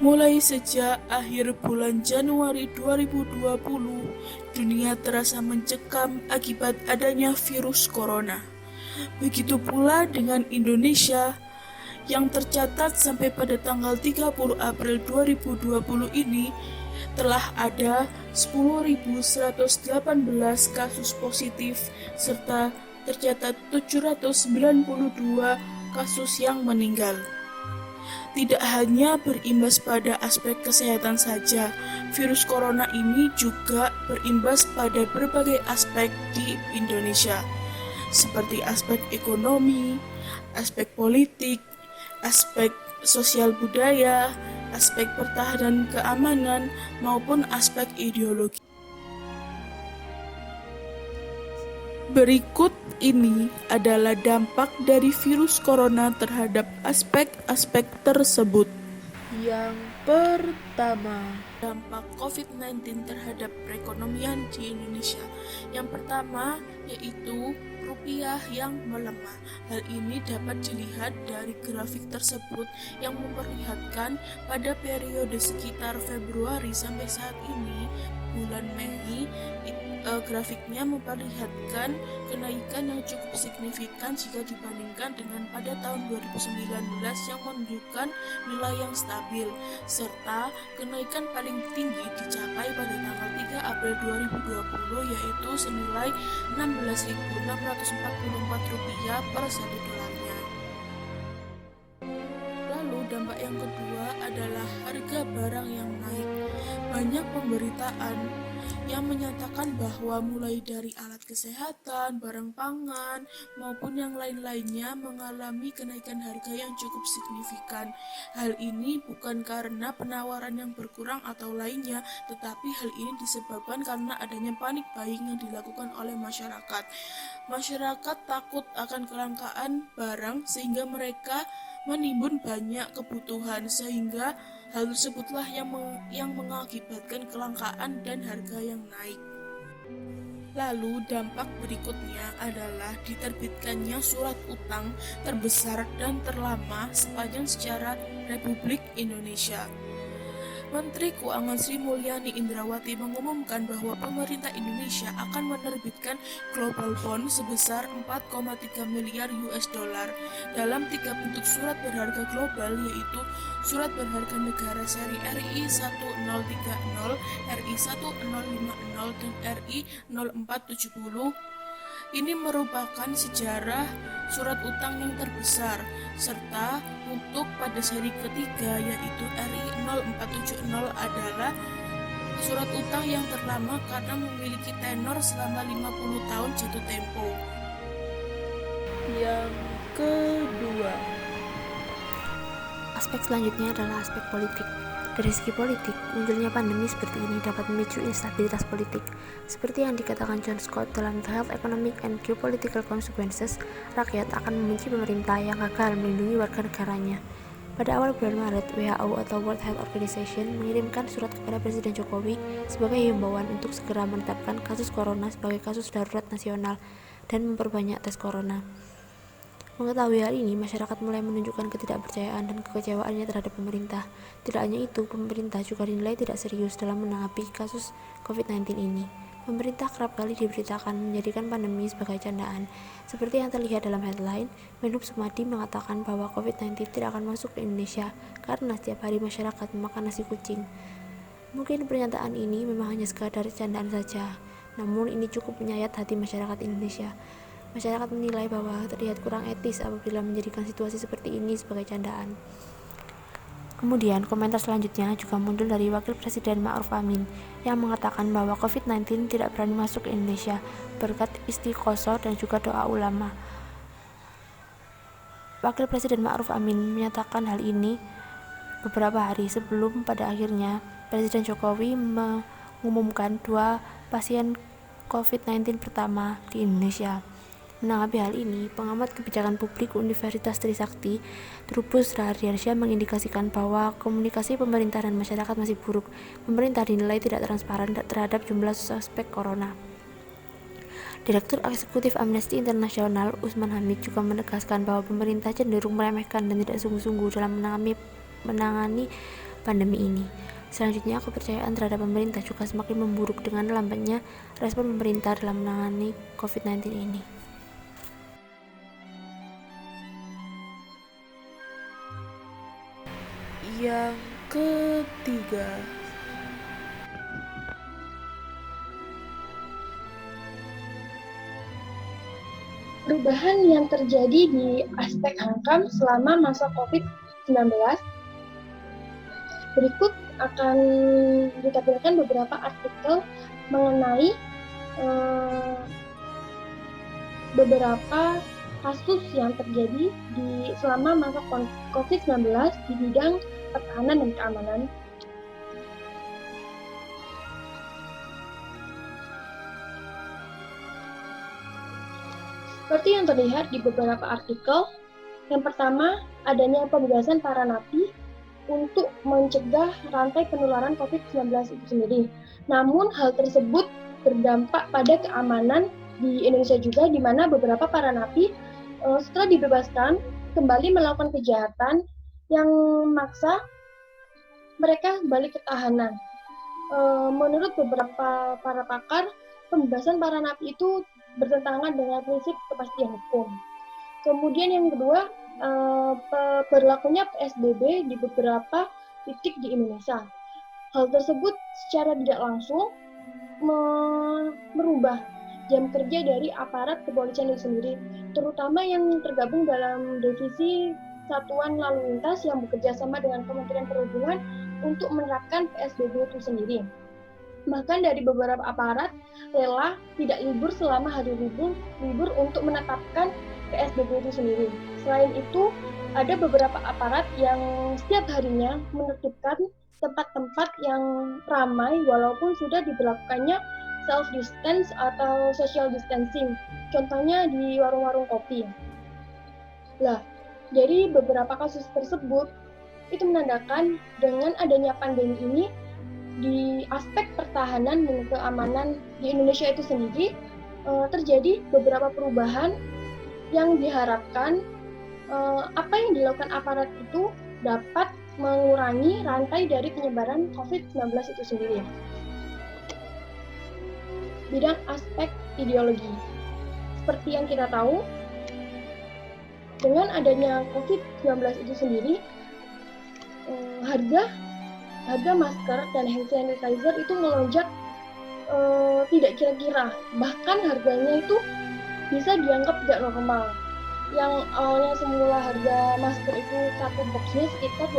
Mulai sejak akhir bulan Januari 2020, dunia terasa mencekam akibat adanya virus corona. Begitu pula dengan Indonesia yang tercatat sampai pada tanggal 30 April 2020 ini telah ada 10.118 kasus positif serta tercatat 792 kasus yang meninggal. Tidak hanya berimbas pada aspek kesehatan saja, virus corona ini juga berimbas pada berbagai aspek di Indonesia, seperti aspek ekonomi, aspek politik, aspek sosial budaya, aspek pertahanan keamanan, maupun aspek ideologi. Berikut ini adalah dampak dari virus corona terhadap aspek-aspek tersebut. Yang pertama, dampak COVID-19 terhadap perekonomian di Indonesia. Yang pertama yaitu rupiah yang melemah. Hal ini dapat dilihat dari grafik tersebut yang memperlihatkan pada periode sekitar Februari sampai saat ini, bulan Mei, grafiknya memperlihatkan kenaikan yang cukup signifikan jika dibandingkan dengan pada tahun 2019 yang menunjukkan nilai yang stabil, serta kenaikan paling tinggi dicapai pada tanggal 3 April 2020 yaitu senilai Rp16.644 per 1 dolarnya. Lalu dampak yang kedua adalah harga barang yang naik. Banyak pemberitaan yang menyatakan bahwa mulai dari alat kesehatan, barang pangan, maupun yang lain-lainnya mengalami kenaikan harga yang cukup signifikan. Hal ini bukan karena penawaran yang berkurang atau lainnya, tetapi hal ini disebabkan karena adanya panic buying yang dilakukan oleh masyarakat. Masyarakat takut akan kelangkaan barang sehingga mereka menimbun banyak kebutuhan, sehingga hal tersebutlah yang mengakibatkan kelangkaan dan harga yang naik. Lalu dampak berikutnya adalah diterbitkannya surat utang terbesar dan terlama sepanjang sejarah Republik Indonesia. Menteri Keuangan Sri Mulyani Indrawati mengumumkan bahwa pemerintah Indonesia akan menerbitkan global bond sebesar 4,3 miliar US dollar dalam 3 bentuk surat berharga global, yaitu surat berharga negara seri RI 1030, RI 1050, dan RI 0470. Ini merupakan sejarah surat utang yang terbesar, serta untuk pada seri ketiga yaitu RI 0470 adalah surat utang yang terlama karena memiliki tenor selama 50 tahun jatuh tempo. Yang kedua, aspek selanjutnya adalah aspek politik. Dari segi politik, munculnya pandemi seperti ini dapat memicu instabilitas politik. Seperti yang dikatakan John Scott dalam The Health, Economic, and Geopolitical Consequences, rakyat akan membenci pemerintah yang gagal melindungi warga negaranya. Pada awal bulan Maret, WHO atau World Health Organization mengirimkan surat kepada Presiden Jokowi sebagai himbauan untuk segera menetapkan kasus corona sebagai kasus darurat nasional dan memperbanyak tes corona. Mengetahui hal ini, masyarakat mulai menunjukkan ketidakpercayaan dan kekecewaannya terhadap pemerintah. Tidak hanya itu, pemerintah juga dinilai tidak serius dalam menanggapi kasus COVID-19 ini. Pemerintah kerap kali diberitakan menjadikan pandemi sebagai candaan. Seperti yang terlihat dalam headline, Menhub Sumadi mengatakan bahwa COVID-19 tidak akan masuk ke Indonesia karena setiap hari masyarakat memakan nasi kucing. Mungkin pernyataan ini memang hanya sekadar candaan saja, namun ini cukup menyayat hati masyarakat Indonesia. Masyarakat menilai bahwa terlihat kurang etis apabila menjadikan situasi seperti ini sebagai candaan. Kemudian, komentar selanjutnya juga muncul dari Wakil Presiden Ma'ruf Amin yang mengatakan bahwa COVID-19 tidak berani masuk ke Indonesia berkat istiqoso dan juga doa ulama. Wakil Presiden Ma'ruf Amin menyatakan hal ini beberapa hari sebelum pada akhirnya Presiden Jokowi mengumumkan 2 pasien COVID-19 pertama di Indonesia. Menanggapi hal ini, pengamat kebijakan publik Universitas Trisakti, Trubus Rahardiansyah mengindikasikan bahwa komunikasi pemerintah dan masyarakat masih buruk. Pemerintah dinilai tidak transparan terhadap jumlah suspek corona. Direktur Eksekutif Amnesty International, Usman Hamid, juga menegaskan bahwa pemerintah cenderung meremehkan dan tidak sungguh-sungguh dalam menangani pandemi ini. Selanjutnya, kepercayaan terhadap pemerintah juga semakin memburuk dengan lambatnya respon pemerintah dalam menangani COVID-19 ini. Yang ketiga, perubahan yang terjadi di aspek HANKAM selama masa COVID-19. Berikut akan ditampilkan beberapa artikel mengenai beberapa kasus yang terjadi selama masa COVID-19 di bidang pertahanan dan keamanan. Seperti yang terlihat di beberapa artikel, yang pertama adanya pembebasan para napi untuk mencegah rantai penularan COVID-19 itu sendiri. Namun hal tersebut berdampak pada keamanan di Indonesia juga, di mana beberapa para napi setelah dibebaskan kembali melakukan kejahatan yang memaksa mereka kembali ke tahanan. Menurut beberapa para pakar, pembebasan para napi itu bertentangan dengan prinsip kepastian hukum. Kemudian yang kedua, berlakunya PSBB di beberapa titik di Indonesia. Hal tersebut secara tidak langsung merubah jam kerja dari aparat kepolisian itu sendiri, terutama yang tergabung dalam divisi Satuan Lalu Lintas yang bekerja sama dengan Kementerian Perhubungan untuk menerapkan PSBB itu sendiri. Bahkan dari beberapa aparat rela tidak libur selama hari libur untuk menetapkan PSBB itu sendiri. Selain itu, ada beberapa aparat yang setiap harinya menertibkan tempat-tempat yang ramai walaupun sudah diberlakukannya self distance atau social distancing. Contohnya di warung-warung kopi. Lah, dari beberapa kasus tersebut itu menandakan dengan adanya pandemi ini di aspek pertahanan dan keamanan di Indonesia itu sendiri terjadi beberapa perubahan yang diharapkan apa yang dilakukan aparat itu dapat mengurangi rantai dari penyebaran COVID-19 itu sendiri. Bidang aspek ideologi. Seperti yang kita tahu, dengan adanya COVID-19 itu sendiri, harga masker dan hand sanitizer itu melonjak tidak kira-kira. Bahkan harganya itu bisa dianggap tidak normal. Yang awalnya semula harga masker itu satu boxnya sekitar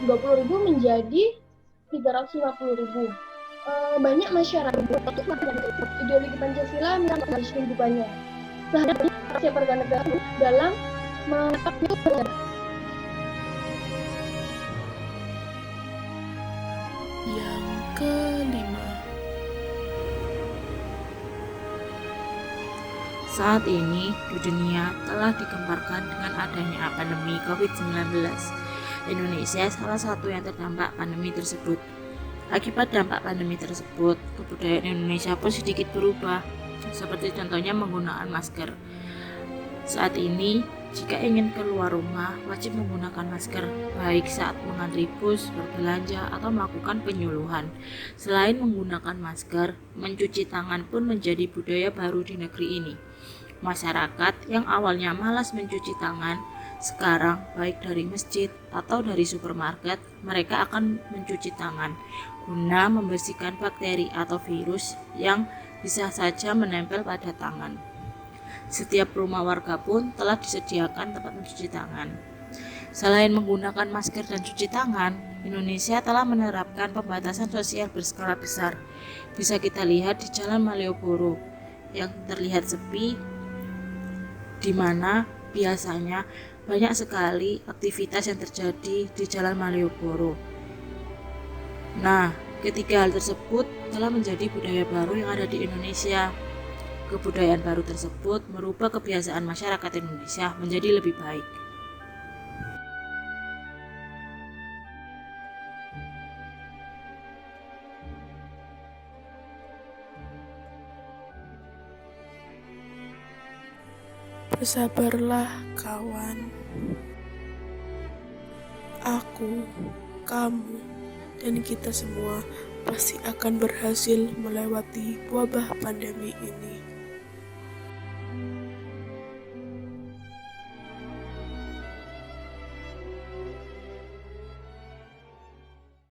20.000 menjadi 350.000. Banyak masyarakat ideologi Pancasila menanggapi kehidupannya. Sehari-hari warga negara dalam menetapkan. Yang kelima, saat ini di dunia telah digemparkan dengan adanya pandemi COVID-19. Indonesia salah satu yang terdampak pandemi tersebut. Akibat dampak pandemi tersebut, kebudayaan Indonesia pun sedikit berubah, seperti contohnya menggunakan masker. Saat ini, jika ingin keluar rumah, wajib menggunakan masker, baik saat mengantri bus, berbelanja, atau melakukan penyuluhan. Selain menggunakan masker, mencuci tangan pun menjadi budaya baru di negeri ini. Masyarakat yang awalnya malas mencuci tangan, sekarang baik dari masjid atau dari supermarket, mereka akan mencuci tangan guna membersihkan bakteri atau virus yang bisa saja menempel pada tangan. Setiap rumah warga pun telah disediakan tempat mencuci tangan. Selain menggunakan masker dan cuci tangan, Indonesia telah menerapkan pembatasan sosial berskala besar. Bisa kita lihat di Jalan Malioboro yang terlihat sepi, di mana biasanya banyak sekali aktivitas yang terjadi di Jalan Malioboro. Nah, ketiga hal tersebut telah menjadi budaya baru yang ada di Indonesia. Kebudayaan baru tersebut merubah kebiasaan masyarakat Indonesia menjadi lebih baik. bersabarlah kawan. Aku kamu, dan kita semua pasti akan berhasil melewati wabah pandemi ini.